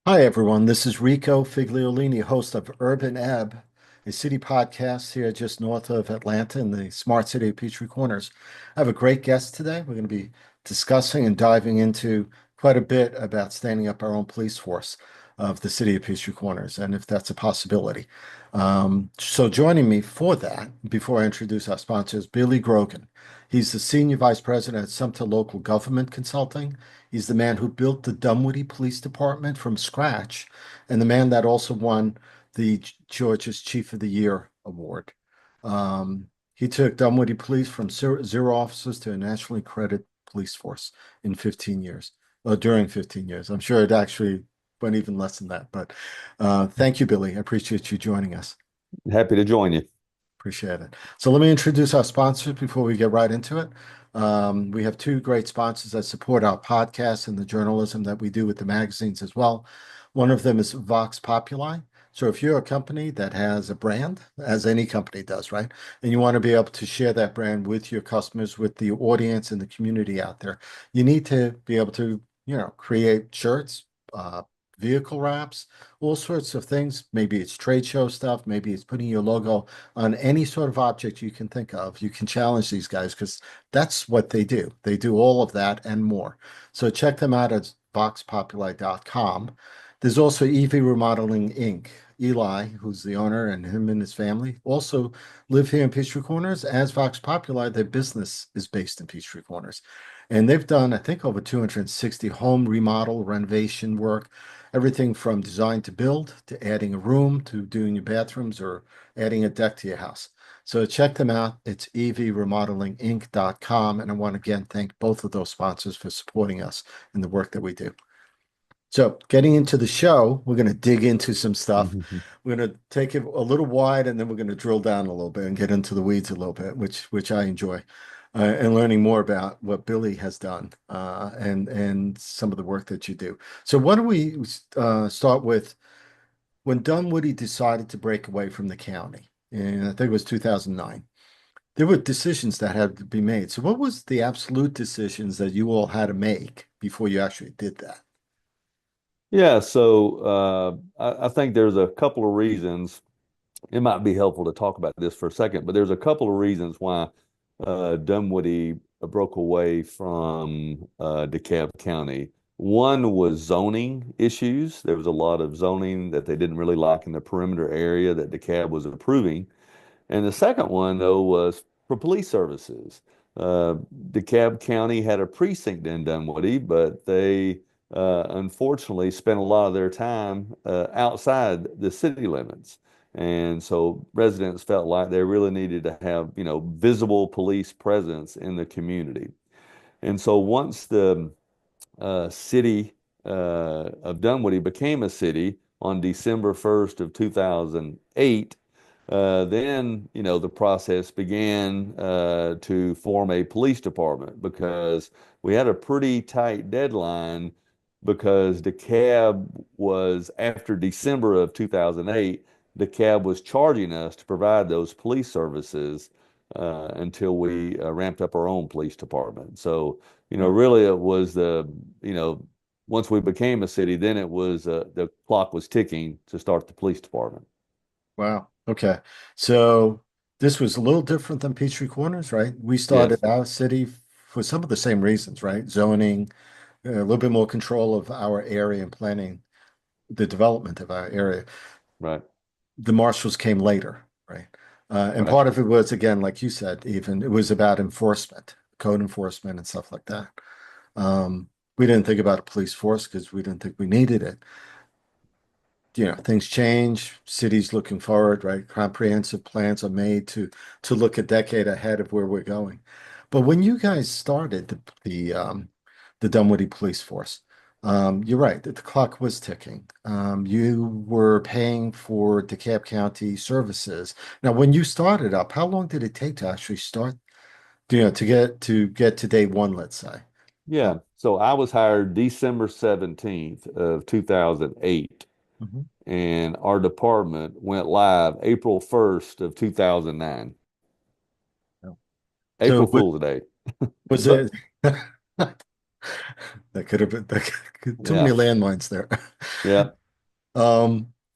Hi, everyone. This is Rico Figliolini, host of UrbanEBB, a city podcast here just north of Atlanta in the smart city of Peachtree Corners. I have a great guest today. We're going to be discussing and diving into quite a bit about standing up our own police force of the city of Peachtree Corners and if that's a possibility. So joining me for that, before I introduce our sponsors, Billy Grogan. He's the Senior Vice President at Sumter Local Government Consulting. He's the man who built the Dunwoody Police Department from scratch, and the man that also won the Georgia's Chief of the Year award. He took Dunwoody Police from zero officers to a nationally accredited police force in 15 years, during 15 years. I'm sure it actually went even less than that, but thank you, Billy. I appreciate you joining us. Happy to join you. Appreciate it. So let me introduce our sponsors before we get right into it. We have two great sponsors that support our podcast and the journalism that we do with the magazines as well. One of them is Vox Populi. So if you're a company that has a brand, as any company does, right, and you want to be able to share that brand with your customers, with the audience and the community out there, you need to be able to, create shirts, vehicle wraps, all sorts of things. Maybe it's trade show stuff, maybe it's putting your logo on any sort of object you can think of. You can challenge these guys because that's what they do. They do all of that and more. So check them out at voxpopuli.com. There's also EV Remodeling Inc. Eli, who's the owner, and him and his family also live here in Peachtree Corners. As Vox Populi, their business is based in Peachtree Corners. And they've done, I think, over 260 home remodel, renovation work, everything from design to build, to adding a room, to doing your bathrooms, or adding a deck to your house. So check them out. It's evremodelinginc.com. And I want to again thank both of those sponsors for supporting us in the work that we do. So getting into the show, we're going to dig into some stuff. We're going to take it a little wide and then we're going to drill down a little bit and get into the weeds a little bit, which I enjoy. And learning more about what Billy has done and some of the work that you do. So why don't we start with when Dunwoody decided to break away from the county, and I think it was 2009. There were decisions that had to be made. So what was the absolute decisions that you all had to make before you actually did that? Yeah, so I think there's a couple of reasons. It might be helpful to talk about this for a second, but there's a couple of reasons why Dunwoody broke away from DeKalb County. One was zoning issues. There was a lot of zoning that they didn't really like in the perimeter area that DeKalb was approving. And the second one, though, was for police services. Uh, DeKalb County had a precinct in Dunwoody, but they unfortunately spent a lot of their time outside the city limits. And so residents felt like they really needed to have, visible police presence in the community. And so once the city of Dunwoody became a city on December 1st of 2008, then, the process began to form a police department because we had a pretty tight deadline because DeKalb was, after December of 2008, DeKalb was charging us to provide those police services until we ramped up our own police department. So, Hmm. really it was once we became a city, then it was the clock was ticking to start the police department. Wow. Okay. So this was a little different than Peachtree Corners, right? We started Yes, our city for some of the same reasons, right? Zoning, a little bit more control of our area and planning the development of our area. right, The marshals came later, right? And right. part of it was, again, like you said, even it was about enforcement, code enforcement and stuff like that. We didn't think about a police force because we didn't think we needed it. Things change, cities looking forward, right? Comprehensive plans are made to look a decade ahead of where we're going. But when you guys started the Dunwoody Police Force, you're right, the clock was ticking. You were paying for DeKalb County services. Now, when you started up, how long did it take to actually start, to get to day one, let's say? Uh, Yeah. So I was hired December 17th of 2008, mhm. and our department went live April 1st of 2009. So April Fool's Day. was But it? That could have been too many Yeah. landmines there. Yeah.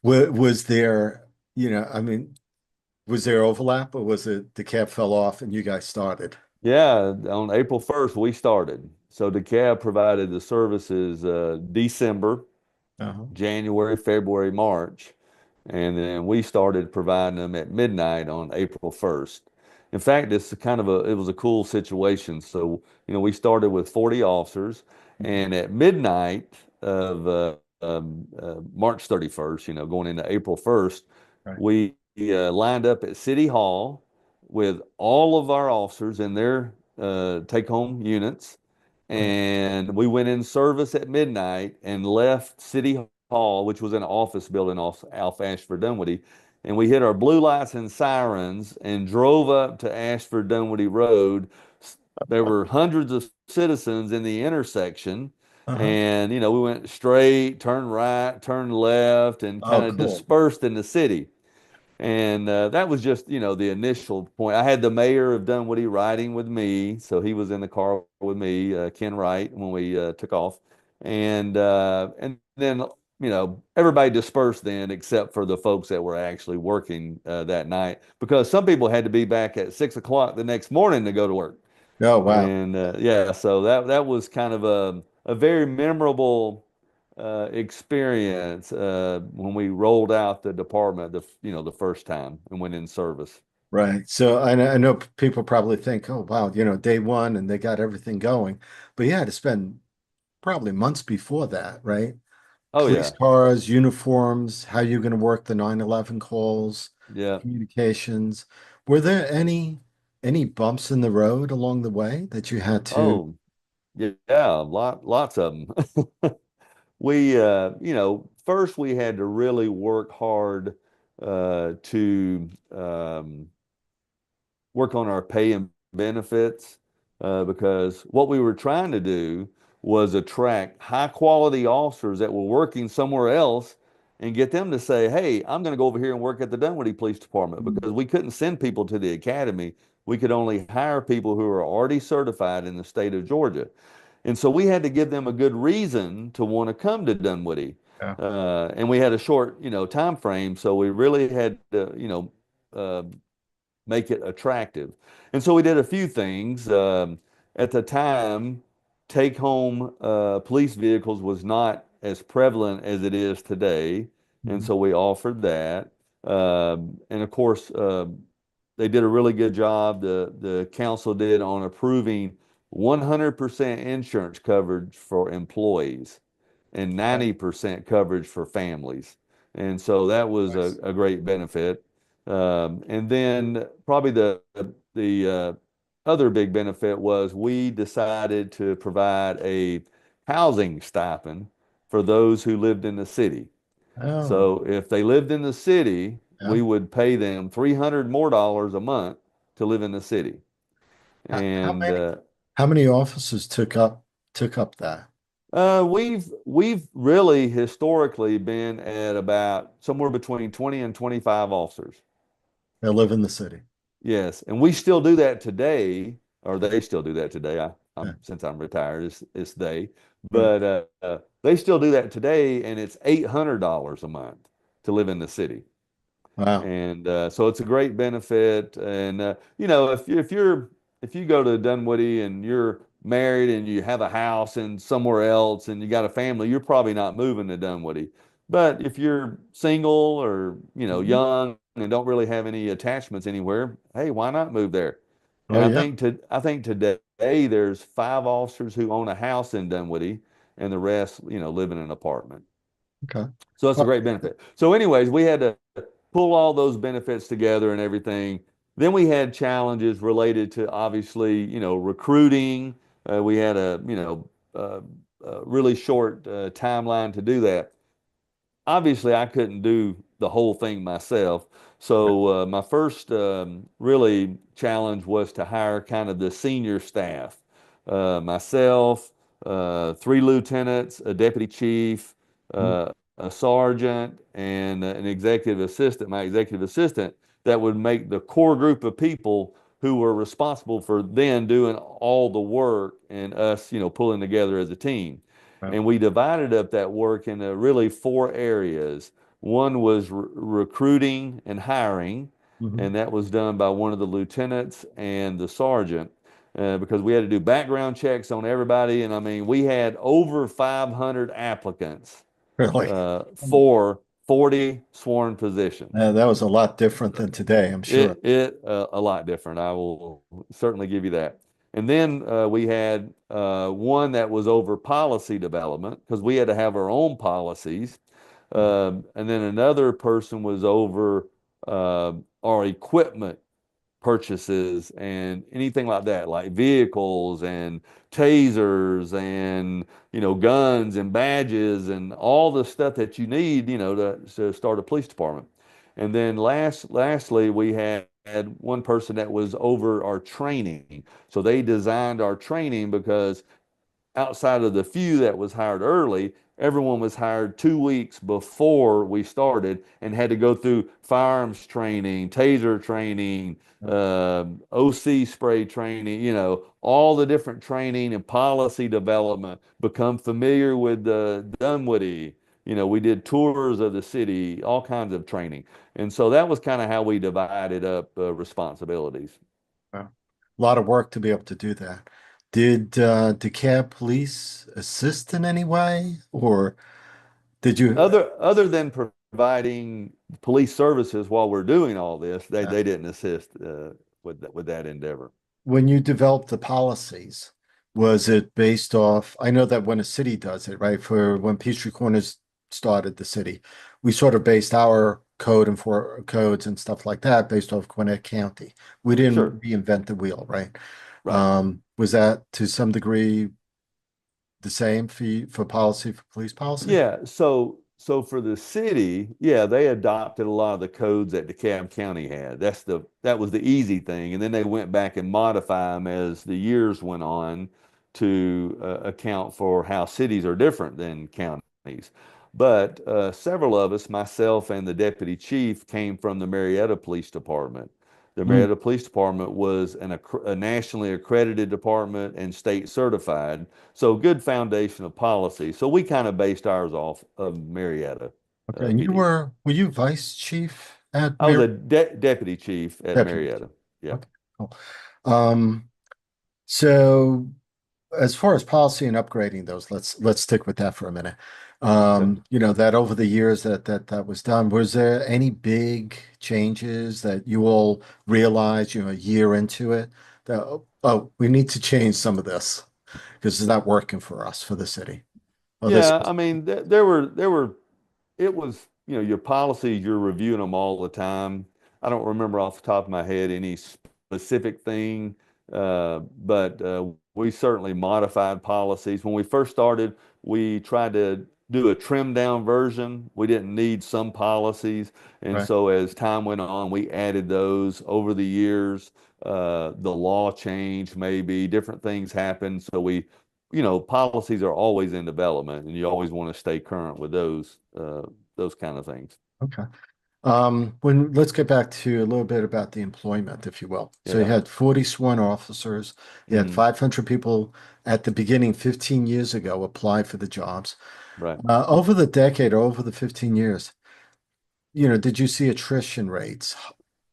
Was there, I mean, was there overlap or was it the cab fell off and you guys started? Yeah, on April 1st, we started. So DeKalb provided the services December, Uh-huh. January, February, March, and then we started providing them at midnight on April 1st. In fact, it was a cool situation. So, we started with 40 officers, Mhm. and at midnight of March 31st, going into April 1st, Right. we lined up at City Hall with all of our officers in their take-home units, Right. and we went in service at midnight and left City Hall, which was an office building off Ashford Dunwoody. And we hit our blue lights and sirens and drove up to Ashford Dunwoody Road. There were hundreds of citizens in the intersection. Uh-huh. And, we went straight, turned right, turned left, and Oh, kind of cool. dispersed in the city. And that was just, the initial point. I had the mayor of Dunwoody riding with me, so he was in the car with me, Ken Wright, when we took off, and then everybody dispersed then, except for the folks that were actually working that night, because some people had to be back at 6 o'clock the next morning to go to work. Oh, wow. And yeah, so that was kind of a very memorable experience when we rolled out the department the first time and went in service. Right. So I know people probably think, oh, wow, day one and they got everything going. But you had to spend probably months before that, right? Oh Police yeah, cars, uniforms, how you going to work the 911 calls, yeah. communications. Were there any bumps in the road along the way that you had to? Oh yeah, lots of them. We first we had to really work hard to work on our pay and benefits because what we were trying to do was attract high quality officers that were working somewhere else and get them to say, hey, I'm going to go over here and work at the Dunwoody Police Department, because we couldn't send people to the academy. We could only hire people who are already certified in the state of Georgia. And so we had to give them a good reason to want to come to Dunwoody. Yeah. And we had a short, time frame, so we really had to, uh, make it attractive. And so we did a few things. At the time, take home police vehicles was not as prevalent as it is today. And Mhm. so we offered that. And of course, they did a really good job. The council did on approving 100% insurance coverage for employees and Yeah. 90% coverage for families. And so that was Nice. a great benefit. And then probably the other big benefit was we decided to provide a housing stipend for those who lived in the city. Oh, So if they lived in the city, yeah. we would pay them $300 more a month to live in the city. How And many how many officers took up that? we've really historically been at about somewhere between 20 and 25 officers. That live in the city. Yes, and we still do that today, or they still do that today. Yeah. Since I'm retired, it's they, Right. but they still do that today, and it's $800 a month to live in the city. Wow. And so it's a great benefit. And if you go to Dunwoody and you're married and you have a house and somewhere else and you got a family, you're probably not moving to Dunwoody. But if you're single or Mhm. young and don't really have any attachments anywhere, hey, why not move there? Oh, And yeah. I think today there's 5 officers who own a house in Dunwoody, and the rest live in an apartment. Okay. So that's a Well, great benefit. So, anyways, we had to pull all those benefits together and everything. Then we had challenges related to obviously, recruiting. We had a really short timeline to do that. Obviously, I couldn't do the whole thing myself. So my first really challenge was to hire kind of the senior staff. Myself, 3 lieutenants, a deputy chief, Mhm. a sergeant, and an executive assistant, my executive assistant, that would make the core group of people who were responsible for then doing all the work and us, pulling together as a team. Wow. And we divided up that work into really four areas. One was recruiting and hiring, Mhm. and that was done by one of the lieutenants and the sergeant. Because we had to do background checks on everybody. And I mean, we had over 500 applicants Really? for 40 sworn positions. That was a lot different than today, I'm sure. It a lot different. I will certainly give you that. And then we had one that was over policy development because we had to have our own policies. And then another person was over our equipment purchases and anything like that, like vehicles and tasers and guns and badges and all the stuff that you need, to start a police department. And then lastly, we had one person that was over our training. So they designed our training because outside of the few that was hired early, everyone was hired 2 weeks before we started and had to go through firearms training, taser training, OC spray training, all the different training and policy development, become familiar with the Dunwoody. We did tours of the city, all kinds of training. And so that was kind of how we divided up responsibilities. Wow. A lot of work to be able to do that. Did DeKalb Police assist in any way, or did you? Other than providing police services while we're doing all this, they didn't assist with that endeavor. When you developed the policies, was it based off? I know that when a city does it, right? For when Peachtree Corners started the city, we sort of based our code and for codes and stuff like that based off Gwinnett County. We Sure, didn't reinvent the wheel, right? right. Was that to some degree the same for policy for police policy? Yeah, so for the city, yeah, they adopted a lot of the codes that DeKalb County had. That was the easy thing, and then they went back and modify them as the years went on to account for how cities are different than counties. But several of us, myself and the deputy chief, came from the Marietta Police Department. The Mm, Marietta Police Department was a nationally accredited department and state certified. So good foundation of policy. So we kind of based ours off of Marietta okay, and PD. were you vice chief at I was a Mir deputy chief at Deputy? Marietta. Yeah. Okay, cool. Um, so as far as policy and upgrading those, let's stick with that for a minute. Okay. That over the years that was done, was there any big changes that you all realized, a year into it, that we need to change some of this because it's not working for us for the city. Oh, this Yeah. I mean, there were it was, your policies, you're reviewing them all the time. I don't remember off the top of my head any specific thing, but we certainly modified policies. When we first started, we tried to do a trimmed down version. We didn't need some policies. And right? so as time went on, we added those over the years. The law changed, maybe different things happened. So policies are always in development, and you always want to stay current with those kind of things. Okay. Let's get back to a little bit about the employment, if you will. So you Yeah. had 40 sworn officers, you had Hmm. 500 people at the beginning 15 years ago apply for the jobs. Right. Over the decade or over the 15 years, did you see attrition rates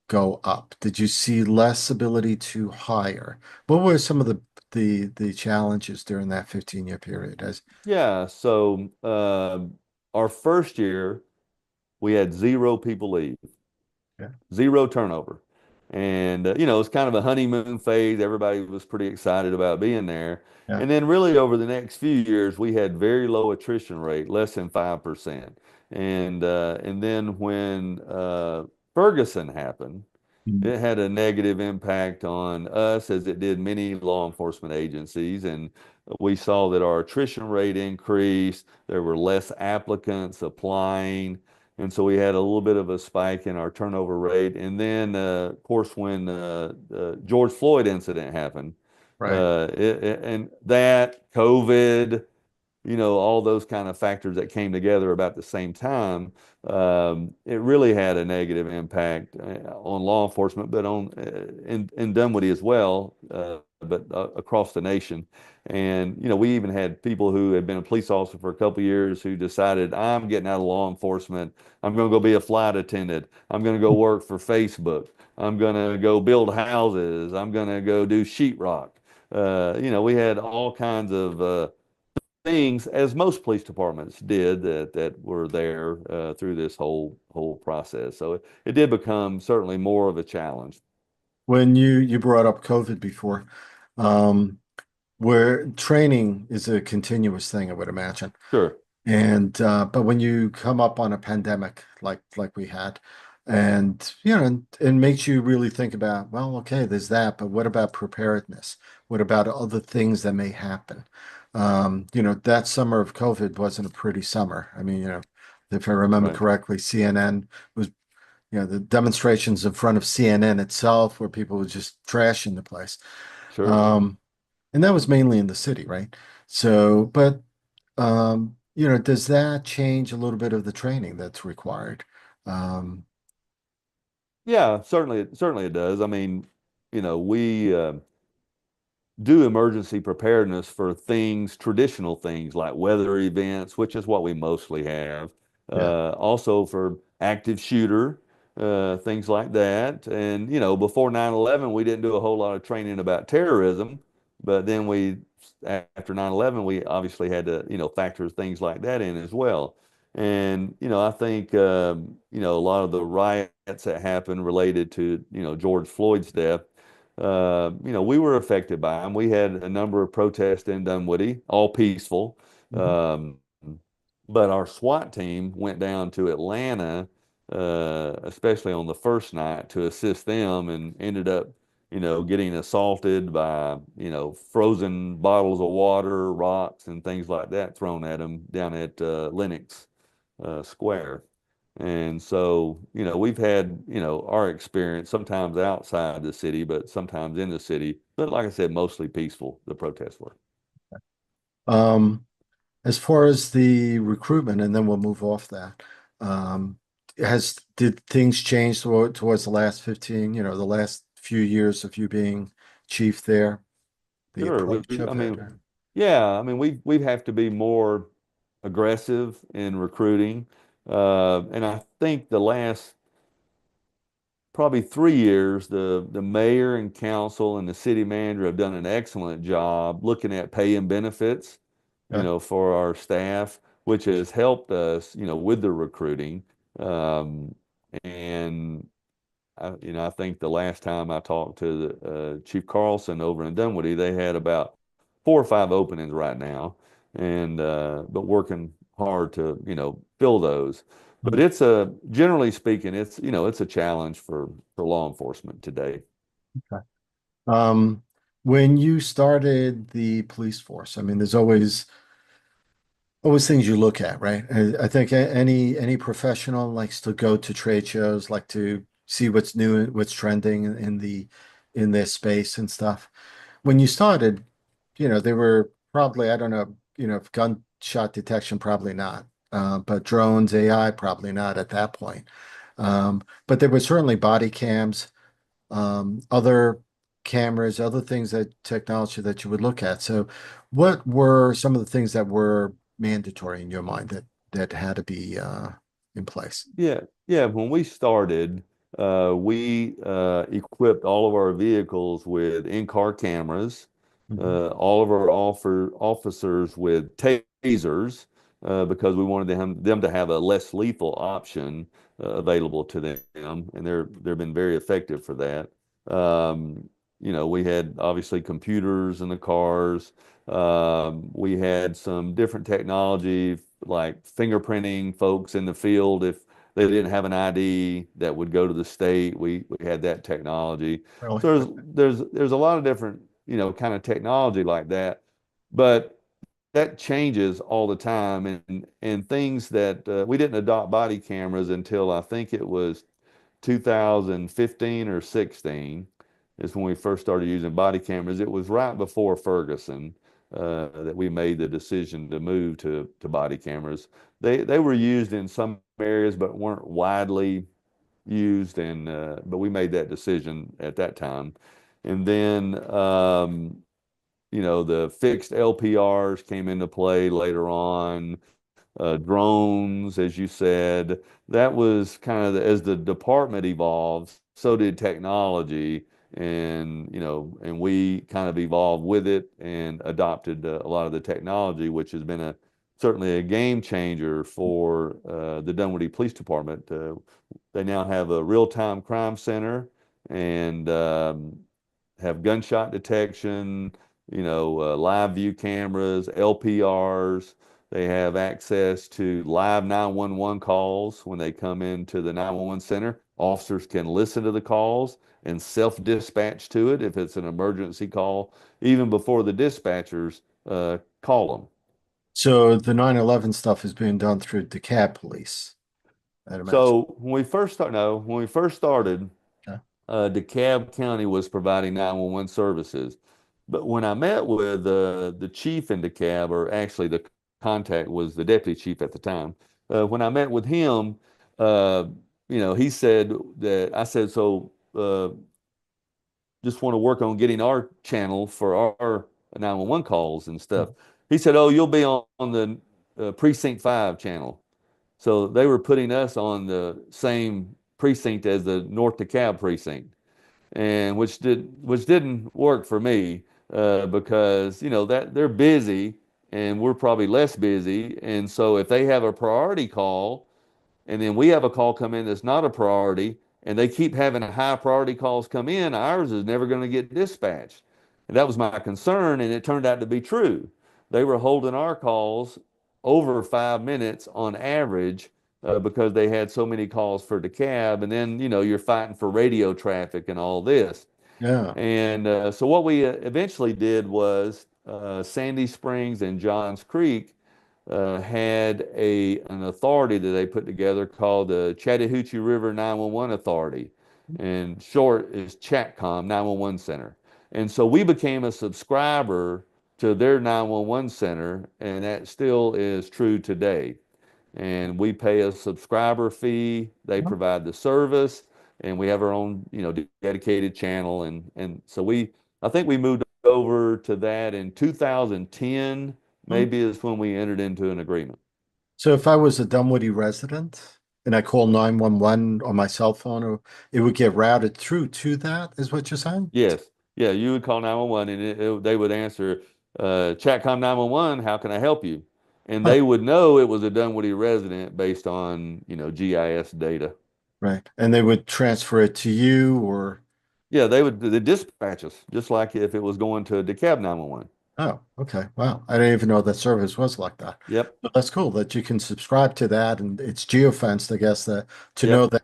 go up? Did you see less ability to hire? What were some of the challenges during that 15-year period? As Yeah. So our first year, we had zero people leave. yeah, Zero turnover. And, it's kind of a honeymoon phase. Everybody was pretty excited about being there. yeah, And then, really, over the next few years, we had very low attrition rate, less than 5%. And then when Ferguson happened, mm, it had a negative impact on us as it did many law enforcement agencies. And we saw that our attrition rate increased. There were less applicants applying. And so we had a little bit of a spike in our turnover rate. And then, of course, when the George Floyd incident happened, right. and that COVID, all those kind of factors that came together about the same time, it really had a negative impact on law enforcement, but in Dunwoody as well, but across the nation. And we even had people who had been a police officer for a couple of years who decided, I'm getting out of law enforcement. I'm going to go be a flight attendant. I'm going to go work for Facebook. I'm going to go build houses. I'm going to go do sheetrock. We had all kinds of things, as most police departments did, that were there through this whole process. So it did become certainly more of a challenge. When you brought up COVID before, um, where training is a continuous thing, I would imagine. Sure, And but when you come up on a pandemic like we had, and it makes you really think about, well, okay, there's that, but what about preparedness? What about other things that may happen? That summer of COVID wasn't a pretty summer. I mean, if I remember right, correctly, CNN was, the demonstrations in front of CNN itself where people were just trashing the place. sure. Um, and that was mainly in the city, right? So, but does that change a little bit of the training that's required? Um, Yeah, certainly it does. I mean, we do emergency preparedness for traditional things like weather events, which is what we mostly have. yeah. Also for active shooter, things like that. And, before 9/11, we didn't do a whole lot of training about terrorism, but then after 9/11, we obviously had to, factor things like that in as well. And, I think, a lot of the riots that happened related to, George Floyd's death, we were affected by them. We had a number of protests in Dunwoody, all peaceful. Mhm. Um, but our SWAT team went down to Atlanta, especially on the first night, to assist them, and ended up, getting assaulted by, frozen bottles of water, rocks, and things like that thrown at them down at Lenox Square. And so, we've had, our experience sometimes outside the city, but sometimes in the city. But like I said, mostly peaceful, the protests were. Um, as far as the recruitment, and then we'll move off that. Um, did things change towards the last 15, the last few years of you being chief there, the Sure. approach I of it? mean, yeah, I mean, we have to be more aggressive in recruiting. And I think the last probably 3 years, the mayor and council and the city manager have done an excellent job looking at pay and benefits, Yeah. for our staff, which has helped us, with the recruiting. Um, and I think the last time I talked to Chief Carlson over in Dunwoody, they had about 4 or 5 openings right now, and but working hard to fill those. But Mhm. it's generally speaking, it's a challenge for law enforcement today. Okay. Um, when you started the police force, I mean, there's always things you look at, right? I think any professional likes to go to trade shows, like to see what's new, what's trending in their space and stuff. When you started, they were probably, I don't know, if gunshot detection, probably not. But drones, AI, probably not at that point. But there were certainly body cams, other cameras, other things that technology that you would look at. So, what were some of the things that were mandatory in your mind that had to be in place? Yeah, yeah. When we started, we equipped all of our vehicles with in-car cameras, Mhm. all of our officers with tasers, because we wanted them to have a less lethal option available to them, and they've been very effective for that. We had obviously computers in the cars. We had some different technology like fingerprinting folks in the field if they didn't have an ID that would go to the state. We had that technology. Really? So there's a lot of different, kind of technology like that, but that changes all the time. And things that we didn't adopt body cameras until I think it was 2015 or 16 is when we first started using body cameras. It was right before Ferguson. that we made the decision to move to body cameras. They were used in some areas, but weren't widely used, and but we made that decision at that time. And then the fixed LPRs came into play later on. Drones, as you said, that was kind of as the department evolves, so did technology, and we kind of evolved with it and adopted a lot of the technology, which has been certainly a game changer for the Dunwoody Police Department. They now have a real-time crime center and have gunshot detection, live view cameras, LPRs. They have access to live 911 calls when they come into the 911 center. Officers can listen to the calls and self-dispatch to it if it's an emergency call, even before the dispatchers call them. So the 9/11 stuff is being done through DeKalb Police, I'd imagine. So when we first started, Yeah. DeKalb County was providing 911 services. But when I met with the chief in DeKalb, or actually the contact was the deputy chief at the time, when I met with him, uh, he said that I said, so just want to work on getting our channel for our 911 calls and stuff. He said, oh, you'll be on the Precinct 5 channel. So they were putting us on the same precinct as the North DeKalb precinct, and which didn't work for me because that they're busy and we're probably less busy, and so if they have a priority call and then we have a call come in that's not a priority, and they keep having high priority calls come in, ours is never going to get dispatched. And that was my concern, and it turned out to be true. They were holding our calls over 5 minutes on average because they had so many calls for DeKalb, and then you're fighting for radio traffic and all this. Yeah. And so what we eventually did was Sandy Springs and Johns Creek had an authority that they put together called the Chattahoochee River 911 Authority, and short is Chatcom 911 Center. And so we became a subscriber to their 911 center, and that still is true today. And we pay a subscriber fee. They provide the service, and we have our own, dedicated channel. And so I think we moved over to that in 2010, maybe is when we entered into an agreement. So if I was a Dunwoody resident and I call 911 on my cell phone, or it would get routed through to that, is what you're saying? Yes. Yeah, you would call 911 and they would answer, Chatcom 911, how can I help you? And Huh, they would know it was a Dunwoody resident based on, GIS data. right. And they would transfer it to you or, Yeah, they dispatch us just like if it was going to DeKalb 911. oh, okay. Wow. I didn't even know that service was like that. Yep. But that's cool that you can subscribe to that and it's geofenced, I guess, that to know Yep. that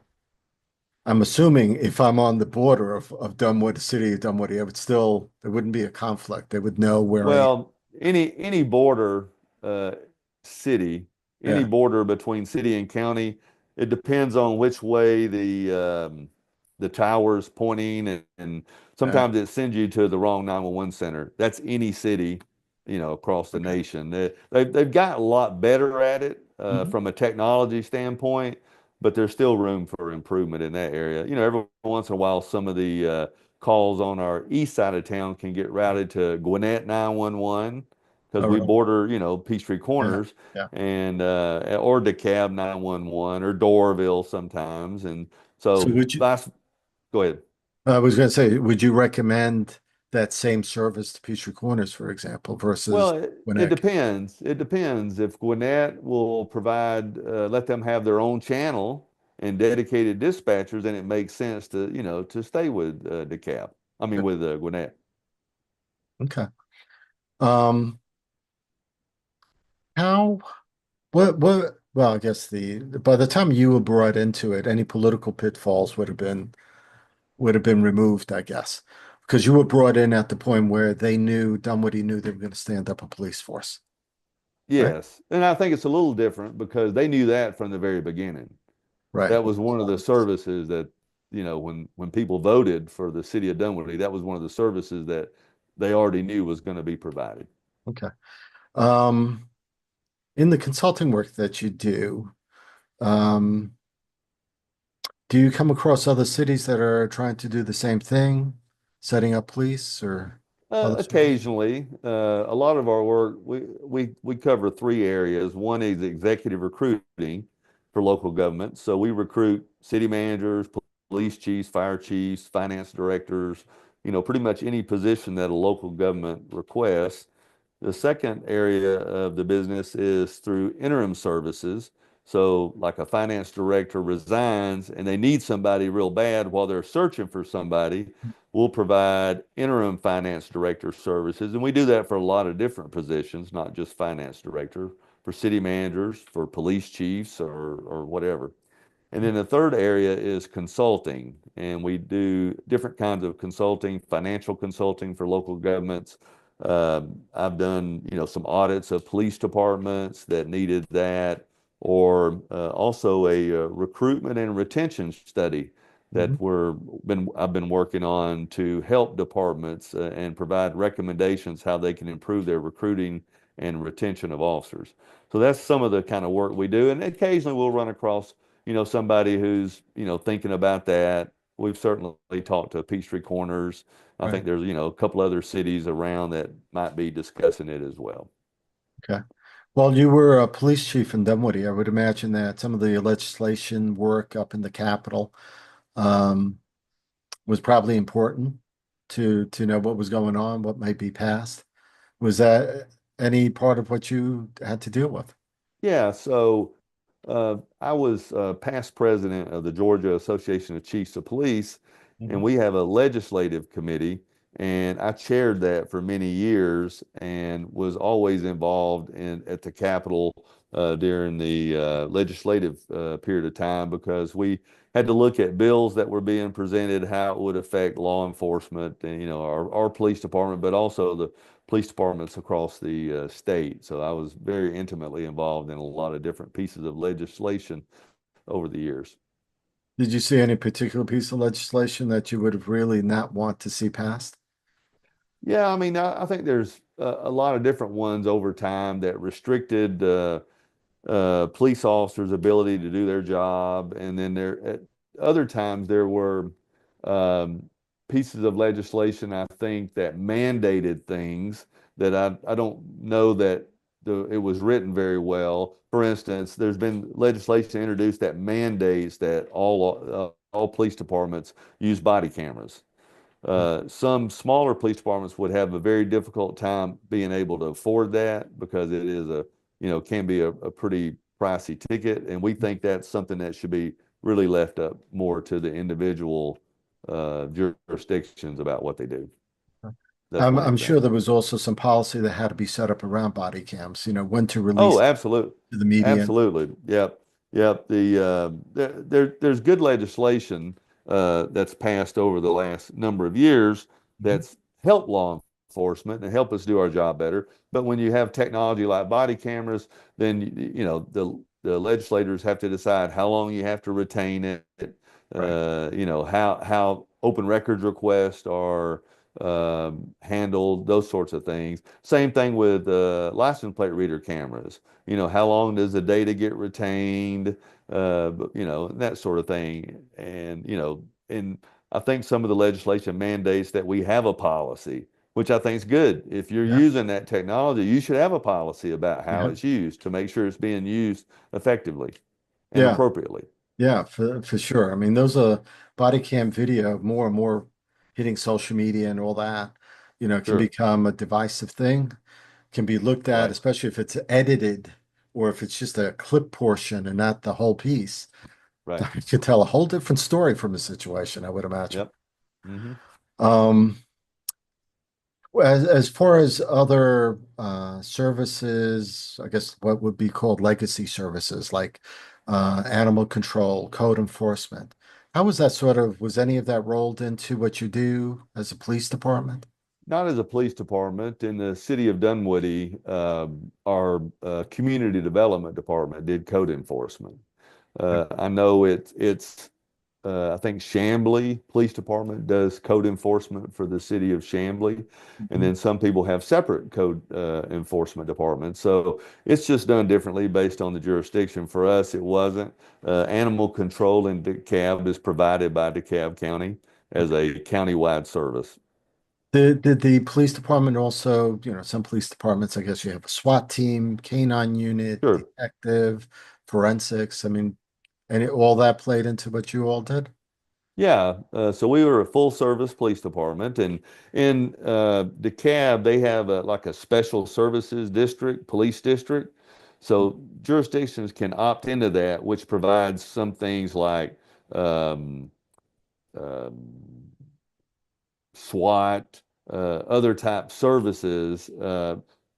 I'm assuming if I'm on the border of Dunwoody, city of Dunwoody, there wouldn't be a conflict. They would know where I am. Well, any border uh, city, any Yeah. border between city and county, it depends on which way the tower's pointing, and Yeah. sometimes it sends you to the wrong 911 center. That's any city, across the Okay. nation. They've got a lot better at it Mhm. from a technology standpoint, but there's still room for improvement in that area. Every once in a while, some of the calls on our east side of town can get routed to Gwinnett 911 because Oh, we really? border, Peachtree Yeah. Corners, Yeah. and or DeKalb 911 or Doraville sometimes. And So so go ahead. I was going to say, would you recommend that same service to Peachtree Corners, for example, versus Well, it Winnick? depends. It depends. If Gwinnett will provide, let them have their own channel and dedicated dispatchers, then it makes sense to stay with DeKalb. I mean, with Gwinnett. Okay. Um, how, well, I guess by the time you were brought into it, any political pitfalls would have been removed, I guess, because you were brought in at the point where Dunwoody knew they were going to stand up a police force, right? Yes. And I think it's a little different because they knew that from the very beginning. Right. That was one of the services that, when people voted for the city of Dunwoody, that was one of the services that they already knew was going to be provided. Okay. Um, in the consulting work that you um, do you come across other cities that are trying to do the same thing, setting up police or other services? Occasionally, a lot of our work we cover three areas. One is executive recruiting for local government. So we recruit city managers, police chiefs, fire chiefs, finance directors, pretty much any position that a local government requests. The second area of the business is through interim services. So, like a finance director resigns and they need somebody real bad while they're searching for somebody, we'll provide interim finance director services. And we do that for a lot of different positions, not just finance director, for city managers, for police chiefs, or whatever. And then the third area is consulting, and we do different kinds of consulting, financial consulting for local governments. I've done, some audits of police departments that needed that, or also a recruitment and retention study that Mhm. I've been working on to help departments and provide recommendations how they can improve their recruiting and retention of officers. So that's some of the kind of work we do, and occasionally we'll run across somebody who's, thinking about that. We've certainly talked to Peachtree Corners. I Right. think there's, a couple other cities around that might be discussing it as well. Okay. Well, you were a police chief in Dunwoody. I would imagine that some of the legislation work up in the Capitol um, was probably important to know what was going on, what might be passed. Was that any part of what you had to deal with? Yeah, so I was past president of the Georgia Association of Chiefs of Police, and Mhm. we have a legislative committee, and I chaired that for many years and was always involved at the Capitol during the legislative period of time because we had to look at bills that were being presented, how it would affect law enforcement and our police department, but also the police departments across the state. So I was very intimately involved in a lot of different pieces of legislation over the years. Did you see any particular piece of legislation that you would have really not want to see passed? Yeah, I mean, I think there's a lot of different ones over time that restricted police officers' ability to do their job. And then at other times there were um, pieces of legislation, I think, that mandated things that I don't know that it was written very well. For instance, there's been legislation introduced that mandates that all police departments use body cameras. Some smaller police departments would have a very difficult time being able to afford that because it is can be a pretty pricey ticket. And we think that's something that should be really left up more to the individual jurisdictions about what they do. That's one I'm sure there example. was also some policy that had to be set up around body cams, when to Oh, release absolutely. to the media. Absolutely. Yep. Yep. There's good legislation that's passed over the last number of years Mhm. that's helped law enforcement and help us do our job better. But when you have technology like body cameras, then the legislators have to decide how long you have to retain it. Right. How open records requests are handled, those sorts of things. Same thing with license plate reader cameras. How long does the data get retained? That sort of thing. And I think some of the legislation mandates that we have a policy, which I think is good. If you're Yeah. using that technology, you should have a policy about how Yeah. it's used to make sure it's being used effectively and Yeah. appropriately. Yeah, for sure. I mean, those are body cam video more and more hitting social media and all that, can Sure. become a divisive thing, can be looked at, Right. especially if it's edited or if it's just a clip portion and not the whole piece. Right. You could tell a whole different story from a situation, I would imagine. Yep. Hmm. Um, as far as other services, I guess what would be called legacy services like animal control, code enforcement. How was that was any of that rolled into what you do as a police department? Not as a police department. In the city of Dunwoody, our community development department did code enforcement. Right. I know it's I think Chamblee Police Department does code enforcement for the city of Chamblee, and Mhm. then some people have separate code enforcement departments. So it's just done differently based on the jurisdiction. For us, it wasn't. Animal control in DeKalb is provided by DeKalb County as Okay. a countywide service. Did the police department also, some police departments, I guess you have a SWAT team, canine unit, Sure. detective, forensics. I mean, and all that played into what you all did? Yeah, so we were a full service police department, and in DeKalb they have like a special services district, police district. So jurisdictions can opt into that, which provides some things like um, um, SWAT, other type services.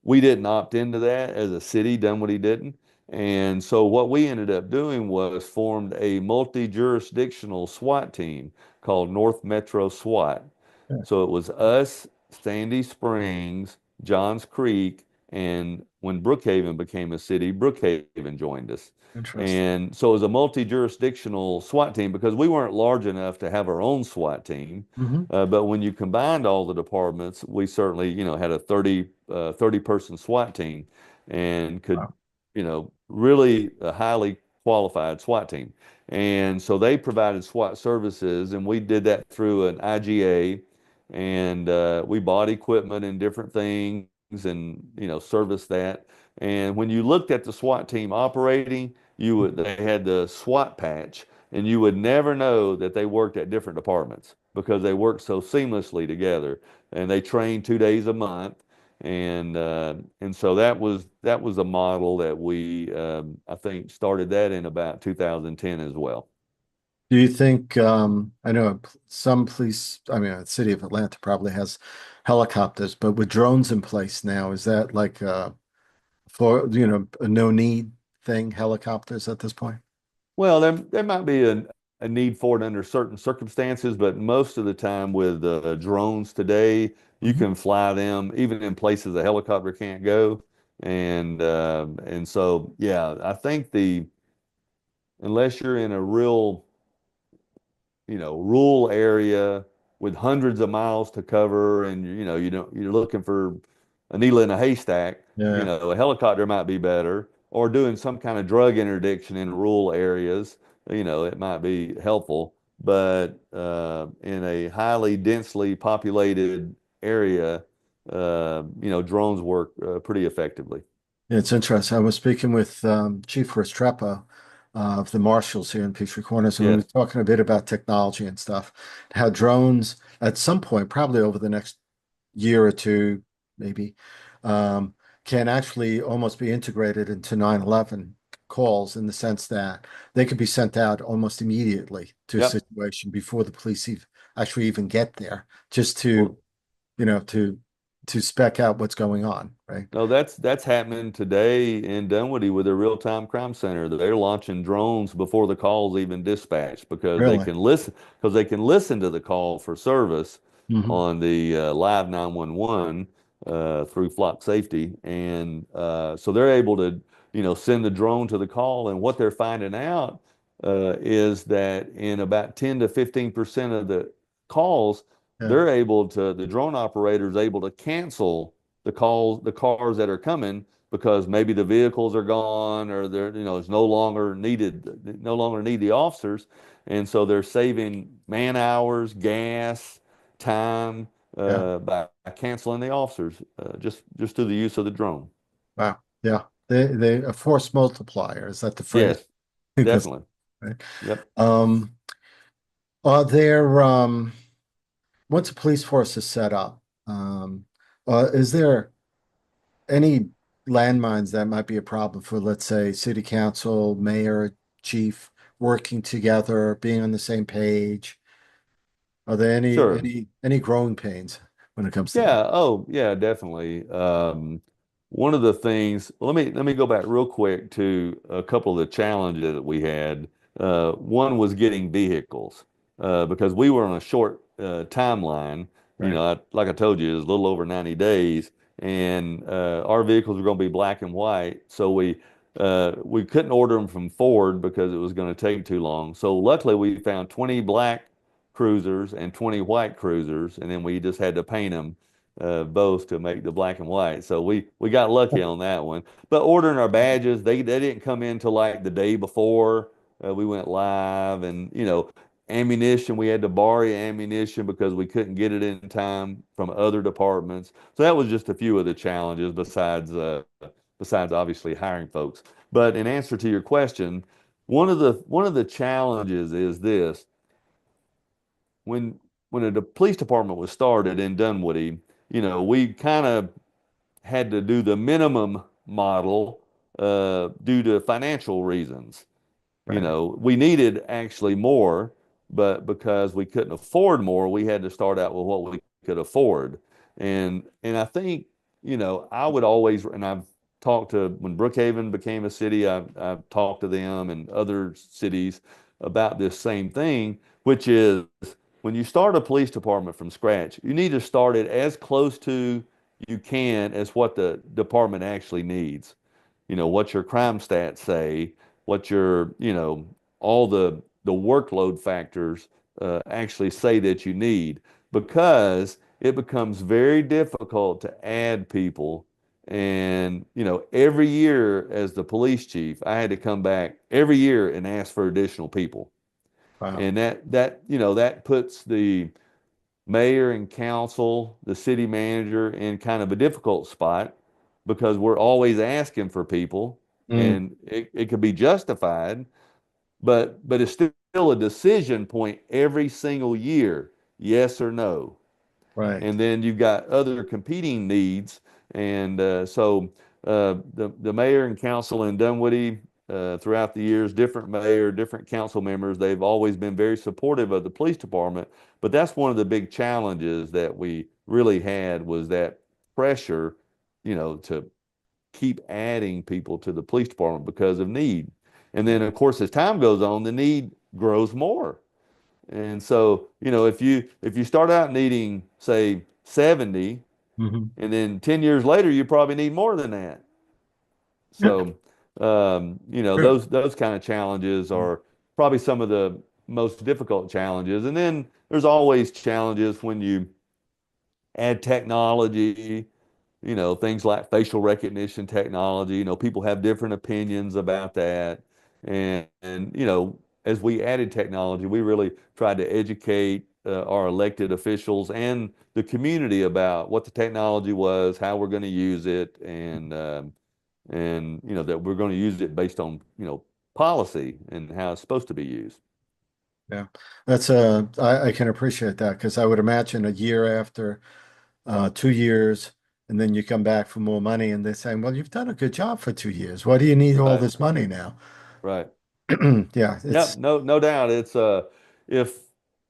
We didn't opt into that as a city. Dunwoody didn't. And so what we ended up doing was formed a multi-jurisdictional SWAT team called North Metro SWAT. Yeah, So it was us, Sandy Springs, Johns Creek, and when Brookhaven became a city, Brookhaven joined us. interesting. And so it was a multi-jurisdictional SWAT team because we weren't large enough to have our own SWAT team. Hmm. But when you combined all the departments, we certainly, had a 30 person SWAT team and could, Wow. really a highly qualified SWAT team. And so they provided SWAT services, and we did that through an IGA, and we bought equipment and different things, and serviced that. And when you looked at the SWAT team operating, they had the SWAT patch, and you would never know that they worked at different departments because they worked so seamlessly together. And they trained 2 days a month, and so that was a model that we I think started that in about 2010 as well. Do you think, I know some police, I mean, the city of Atlanta probably has helicopters, but with drones in place now, is that like a no need thing, helicopters at this point? Well, there might be a need for it under certain circumstances, but most of the time with drones today, you Hmm. can fly them even in places a helicopter can't go. And so yeah, I think the unless you're in a real rural area with hundreds of miles to cover, and you're looking for a needle in a haystack, Yeah, a helicopter might be better, or doing some kind of drug interdiction in rural areas, it might be helpful. But in a highly densely populated area, drones work pretty effectively. it's interesting. I was speaking with Chief Restrepo of the Marshals here in Peachtree Corners, and we were Yes. talking a bit about technology and stuff, how drones at some point, probably over the next year or two, maybe, um, can actually almost be integrated into 911 calls in the sense that they could be sent out almost immediately to a Yep. situation before the police actually even get there, just to, Well, you know, to to spec out what's going on, right? no, that's happening today in Dunwoody with a real-time crime center. They're launching drones before the call's even dispatched Really? because they can listen to the call for service Hmm. on the live 911 through flock safety, and so they're able to send the drone to the call. And what they're finding out is that in about 10 to 15% of the calls, Yeah, the drone operator is able to cancel the cars that are coming because maybe the vehicles are gone or they're, it's no longer needed, no longer need the officers. And so they're saving man hours, gas, time yeah. by canceling the officers just through the use of the drone. Wow. Yeah. They a force multiplier. Is that the phrase? Yes, I think that's definitely. right. Yep. Um, are there once a police force is set up, is there any landmines that might be a problem for, let's say, city council, mayor, chief working together, being on the same page? Are there Sure. any growing pains when it comes to that? Yeah. Oh, yeah, definitely. One of the things, let me go back real quick to a couple of the challenges that we had. One was getting vehicles because we were on a short timeline. Right. Like I told you, it was a little over 90 days, and our vehicles were going to be black and white. So we couldn't order them from Ford because it was going to take too long. So luckily we found 20 black cruisers and 20 white cruisers, and then we just had to paint them both to make the black and white. So we got lucky on that one. But ordering our badges, they didn't come in till like the day before we went live, and ammunition, we had to borrow ammunition because we couldn't get it in time from other departments. So that was just a few of the challenges besides obviously hiring folks. But in answer to your question, one of the challenges is this: when the police department was started in Dunwoody, we kind of had to do the minimum model due to financial reasons. Right. We needed actually more, but because we couldn't afford more, we had to start out with what we could afford. And I think, I would always, and I've talked to, when Brookhaven became a city, I've talked to them and other cities about this same thing, which is when you start a police department from scratch, you need to start it as close to you can as what the department actually needs. What your crime stats say, what your, all the workload factors actually say that you need, because it becomes very difficult to add people. And, every year as the police chief, I had to come back every year and ask for additional people. Wow. And that puts the mayor and council, the city manager in kind of a difficult spot because we're always asking for people, Mm, and it could be justified, but it's still a decision point every single year, yes or no. right. And then you've got other competing needs. And the mayor and council in Dunwoody, throughout the years, different mayor, different council members, they've always been very supportive of the police department. But that's one of the big challenges that we really had, was that pressure, to keep adding people to the police department because of need. And then, of course, as time goes on, the need grows more. And so, if you start out needing, say, 70, Hmm. and then 10 years later, you probably need more than that. Yeah. So, Sure. those kind of challenges are probably some of the most difficult challenges. And then there's always challenges when you add technology, things like facial recognition technology. People have different opinions about that. And as we added technology, we really tried to educate our elected officials and the community about what the technology was, how we're going to use it, and that we're going to use it based on, policy and how it's supposed to be used. Yeah. I can appreciate that because I would imagine a year after 2 years, and then you come back for more money, and they're saying, well, you've done a good job for 2 years. Why do you need all Right, this money now? right. Yeah, Yep, it's no doubt. It's if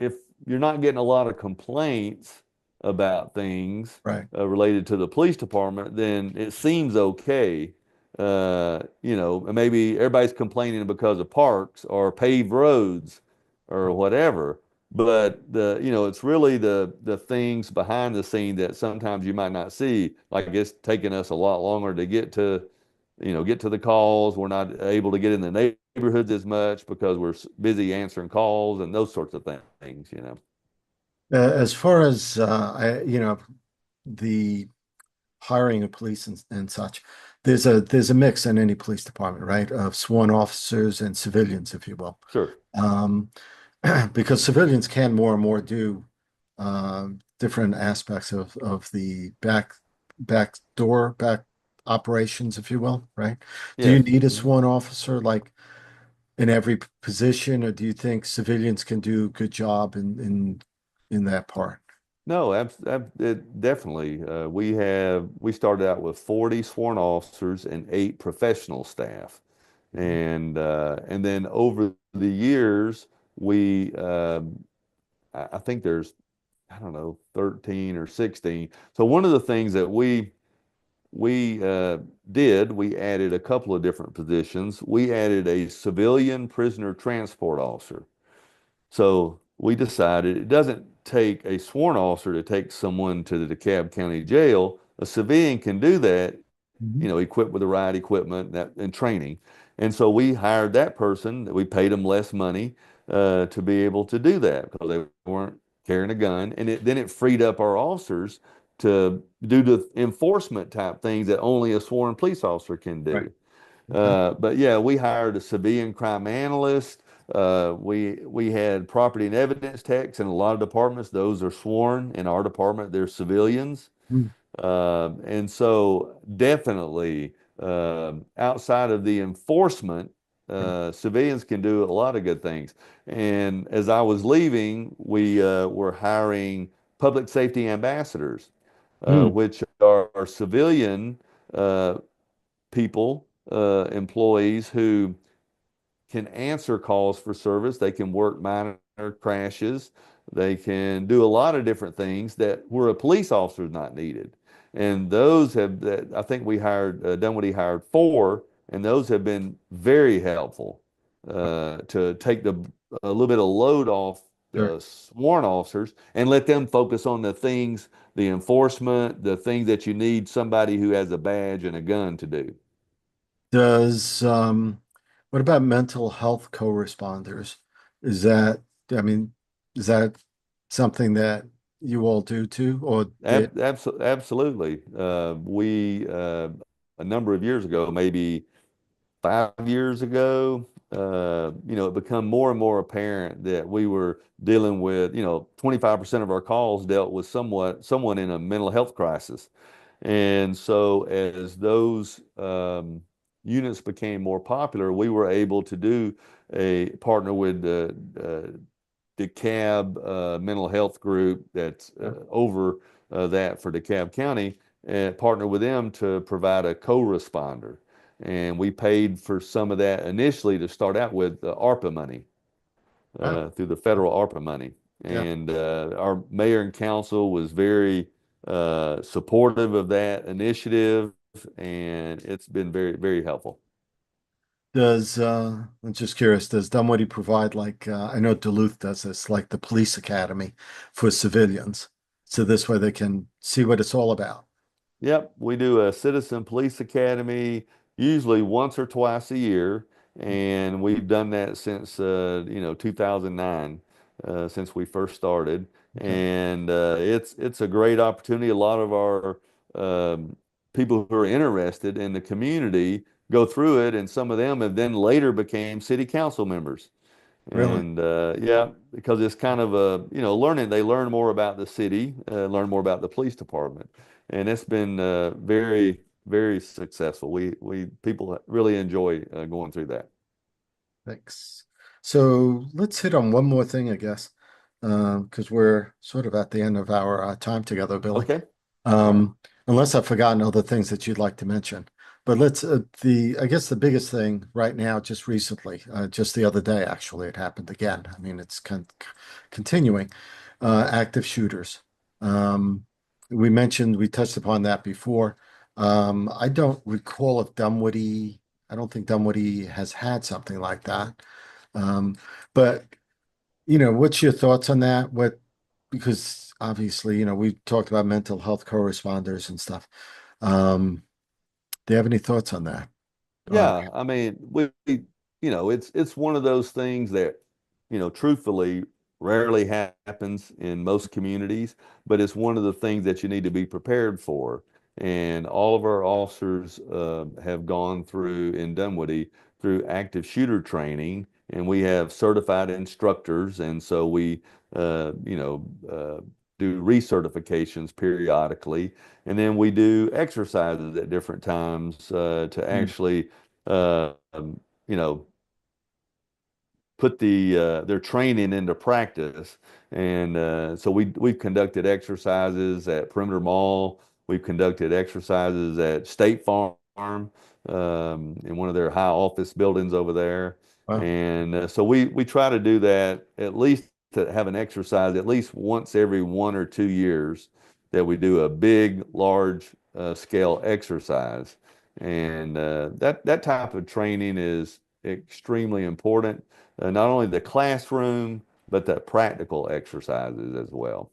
if you're not getting a lot of complaints about things right. related to the police department, then it seems okay. And maybe everybody's complaining because of parks or paved roads or whatever. But it's really the things behind the scene that sometimes you might not see. Like it's taking us a lot longer to get to the calls. We're not able to get in the neighborhoods as much because we're busy answering calls and those sorts of things. As far as the hiring of police and such, there's a mix in any police department, right? Of sworn officers and civilians, if you will. Sure. Um, because civilians can more and more do different aspects of the back operations, if you will, right? Do you Yes. need a Mhm. sworn officer like in every position, or do you think civilians can do a good job in that part? No, definitely. We started out with 40 sworn officers and 8 professional staff, and then over the years I think there's, I don't know, 13 or 16. So one of the things that we we added a couple of different positions. We added a civilian prisoner transport officer. So we decided it doesn't take a sworn officer to take someone to the DeKalb County Jail. A civilian can do that, Mhm. equipped with the right equipment and training. And so we hired that person. We paid them less money to be able to do that because they weren't carrying a gun. And then it freed up our officers to do the enforcement type things that only a sworn police officer can Right. do. Okay. But yeah, we hired a civilian crime analyst. We had property and evidence techs in a lot of departments. Those are sworn. In our department, they're civilians. Mm. And so definitely outside of the enforcement, Right. civilians can do a lot of good things. And as I was leaving, we were hiring public safety ambassadors, Mm. which are civilian uh, people, employees who can answer calls for service. They can work minor crashes. They can do a lot of different things that where a police officer is not needed. And those have, I think we hired, Dunwoody hired four, and those have been very helpful to take a little bit of load off Sure. the sworn officers and let them focus on the things, the enforcement, the things that you need somebody who has a badge and a gun to do. Does what about mental health co-responders? Is that, I mean, is that something that you all do too, or did? Absolutely. We a number of years ago, maybe 5 years ago, it become more and more apparent that we were dealing with, 25% of our calls dealt with someone in a mental health crisis. And so as those units became more popular, we were able to do a partner with the DeKalb mental health group that's over that for DeKalb County, and partner with them to provide a co-responder. And we paid for some of that initially to start out with ARPA money, Wow. through the federal ARPA money. Yeah. And our mayor and council was very supportive of that initiative, and it's been very, very helpful. Does I'm just curious, does Dunwoody provide like I know Duluth does this, like the police academy for civilians, so this way they can see what it's all about. Yep, we do a Citizen Police Academy usually once or twice a year, and we've done that since 2009, since we first started, Okay. and it's a great opportunity. A lot of our um, people who are interested in the community go through it, and some of them have then later became city council members. Really? And yeah, because it's kind of a, learning, they learn more about the city, learn more about the police department. And it's been very, very successful. People really enjoy going through that. Thanks. So let's hit on one more thing, I guess, because we're sort of at the end of our time together, Billy. Okay. All right. Um, unless I've forgotten other things that you'd like to mention. But let's I guess the biggest thing right now, just recently, just the other day, actually, it happened again. I mean, it's continuing. Active shooters. Um, we touched upon that before. I don't recall if Dunwoody, I don't think Dunwoody has had something like that. Um, but what's your thoughts on that? Because obviously, we talked about mental health co-responders and stuff. Do you have any thoughts on that? On Yeah, I mean, it's one of those things that, truthfully rarely happens in most communities, but it's one of the things that you need to be prepared for. And all of our officers have gone through in Dunwoody through active shooter training, and we have certified instructors, and so we, do recertifications periodically. And then we do exercises at different times to Mm. actually, you know, put their training into practice. And so we've conducted exercises at Perimeter Mall. We've conducted exercises at State Farm in one of their high office buildings over there. Wow. And so we try to do that at least to have an exercise at least once every 1 or 2 years that we do a big, large scale exercise. And that type of training is extremely important, not only the classroom, but the practical exercises as well.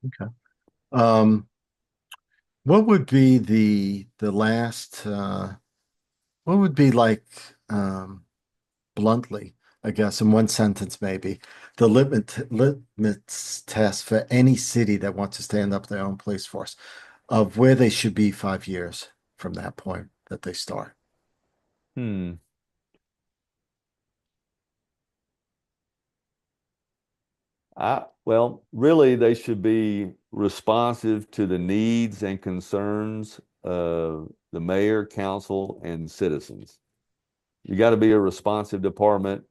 Okay. Um, What would be the last what would be like bluntly, I guess, in one sentence maybe, the litmus test for any city that wants to stand up their own police force of where they should be 5 years from that point that they start? Hmm. Well, really, they should be responsive to the needs and concerns of the mayor, council, and citizens. You got to be a responsive department,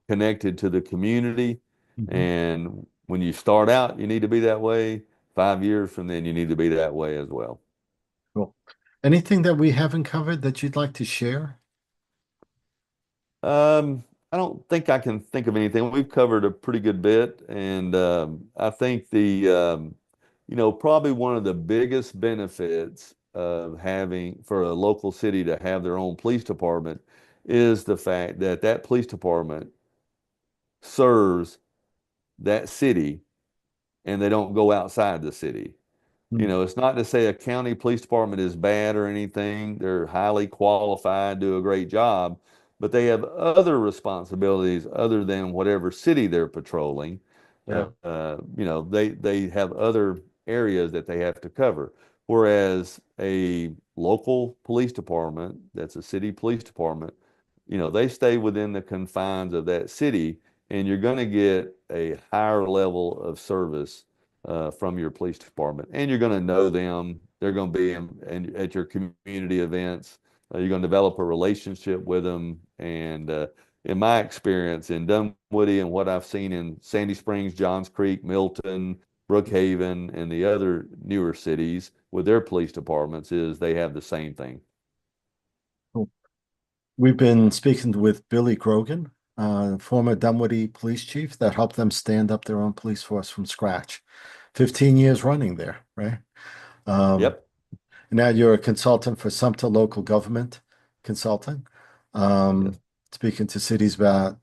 connected to the community. Mhm. And when you start out, you need to be that way. 5 years from then, you need to be that way as well. Cool. Anything that we haven't covered that you'd like to share? I don't think I can think of anything. We've covered a pretty good bit, and I think probably one of the biggest benefits of having for a local city to have their own police department is the fact that that police department serves that city and they don't go outside the city. Mm. It's not to say a county police department is bad or anything. They're highly qualified, do a great job, but they have other responsibilities other than whatever city they're patrolling. Yeah. They have other areas that they have to cover. Whereas a local police department, that's a city police department, they stay within the confines of that city, and you're going to get a higher level of service from your police department, and you're going to know them. They're going to be at your community events. You're going to develop a relationship with them. And in my experience in Dunwoody and what I've seen in Sandy Springs, Johns Creek, Milton, Brookhaven, and the other newer cities with their police departments, is they have the same thing. Cool. We've been speaking with Billy Grogan, former Dunwoody police chief that helped them stand up their own police force from scratch. 15 years running there, right? Um, Yep. Now you're a consultant for Sumter Local Government Consulting, Yes. speaking to cities about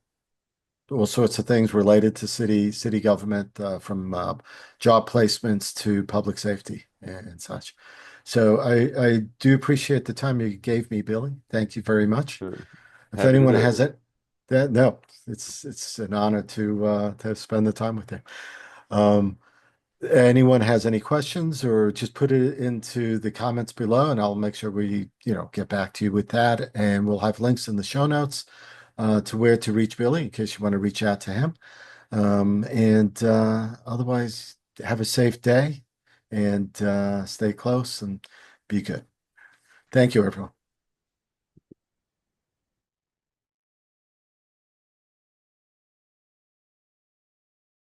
all sorts of things related to city government, from job placements to public safety and such. So I do appreciate the time you gave me, Billy. Thank you very much. Sure. If Happy to anyone do it. has it, that no, it's an honor to spend the time with you. Um, Anyone has any questions, or just put it into the comments below and I'll make sure we, get back to you with that. And we'll have links in the show notes to where to reach Billy in case you want to reach out to him. And otherwise, have a safe day and stay close and be good. Thank you, everyone.